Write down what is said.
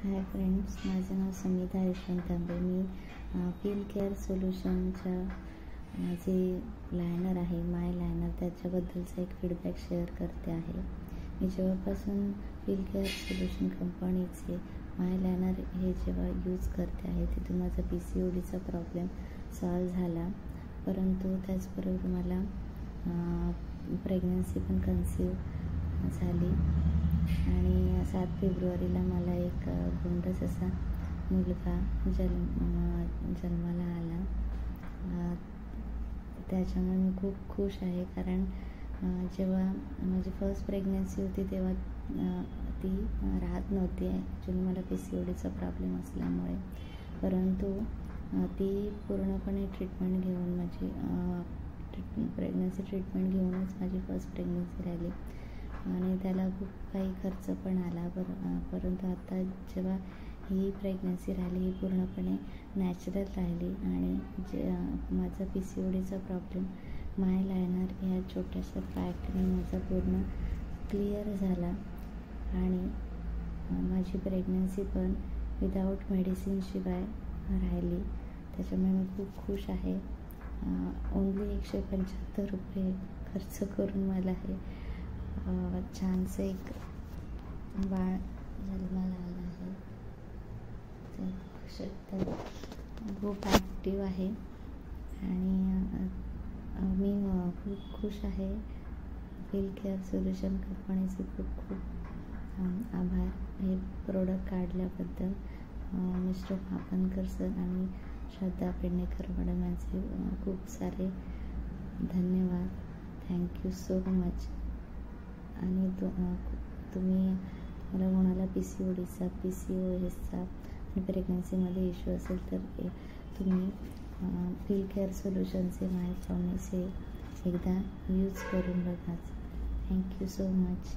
Hi friends, माझं नाव समिता यशवंत तांबे. मी peel care सोल्युशनच्या जे liner आहे माय लायनर त्याच्याबद्दलचा एक फीडबॅक शेअर करते आहे. मी जेव्हापासून पील केअर सोल्युशन कंपनीचे माय लायनर हे जेव्हा यूज करते आहे तिथून माझा PCODचा प्रॉब्लेम सॉल्व झाला. परंतु त्याचबरोबर मला प्रेग्नन्सी पण कन्सीव्ह झाली आणि 7 फेब्रुवारीला मला एक गोंडस असा मुलगा जन्माला आला. त्याच्यामुळे मी खूप खुश आहे, कारण जेव्हा माझी फर्स्ट प्रेग्नन्सी होती तेव्हा ती राहत नव्हती. ॲक्च्युली मला PCODचा प्रॉब्लेम असल्यामुळे, परंतु ती पूर्णपणे ट्रीटमेंट घेऊन माझी प्रेग्नन्सी ट्रीटमेंट घेऊनच माझी फर्स्ट प्रेग्नन्सी राहिली आणि त्याला खूप काही खर्च पण आला. परंतु आता जेव्हा ही प्रेग्नन्सी राहिली ही पूर्णपणे नॅचरल राहिली आणि माझा PCODचा प्रॉब्लेम माय लायनर ह्या छोट्याशा पॅकने माझा पूर्ण क्लिअर झाला आणि माझी प्रेग्नन्सी पण विदाऊट मेडिसिनशिवाय राहिली. त्याच्यामुळे मी खूप खुश आहे. ओन्ली 175 रुपये खर्च करून मला हे छानसे एक बाळ जन्माला आलं आहे. तर खूप ॲक्टिव्ह आहे आणि मी खूप खुश आहे. पील केअर सोल्युशन कंपनीचे खूप खूप आभार हे प्रोडक्ट काढल्याबद्दल. मिस्टर मापनकर सर आणि श्रद्धा पेडणेकर मॅडम यांचे खूप सारे धन्यवाद. Thank you so much. आणि तुम्ही मला कोणाला PCODचा PCOSचा आणि प्रेग्नन्सीमध्ये इश्यू असेल तर तुम्ही पील केअर सोल्युशनचे माय प्रॉमिस हे एकदा यूज करून बघा. Thank you so much.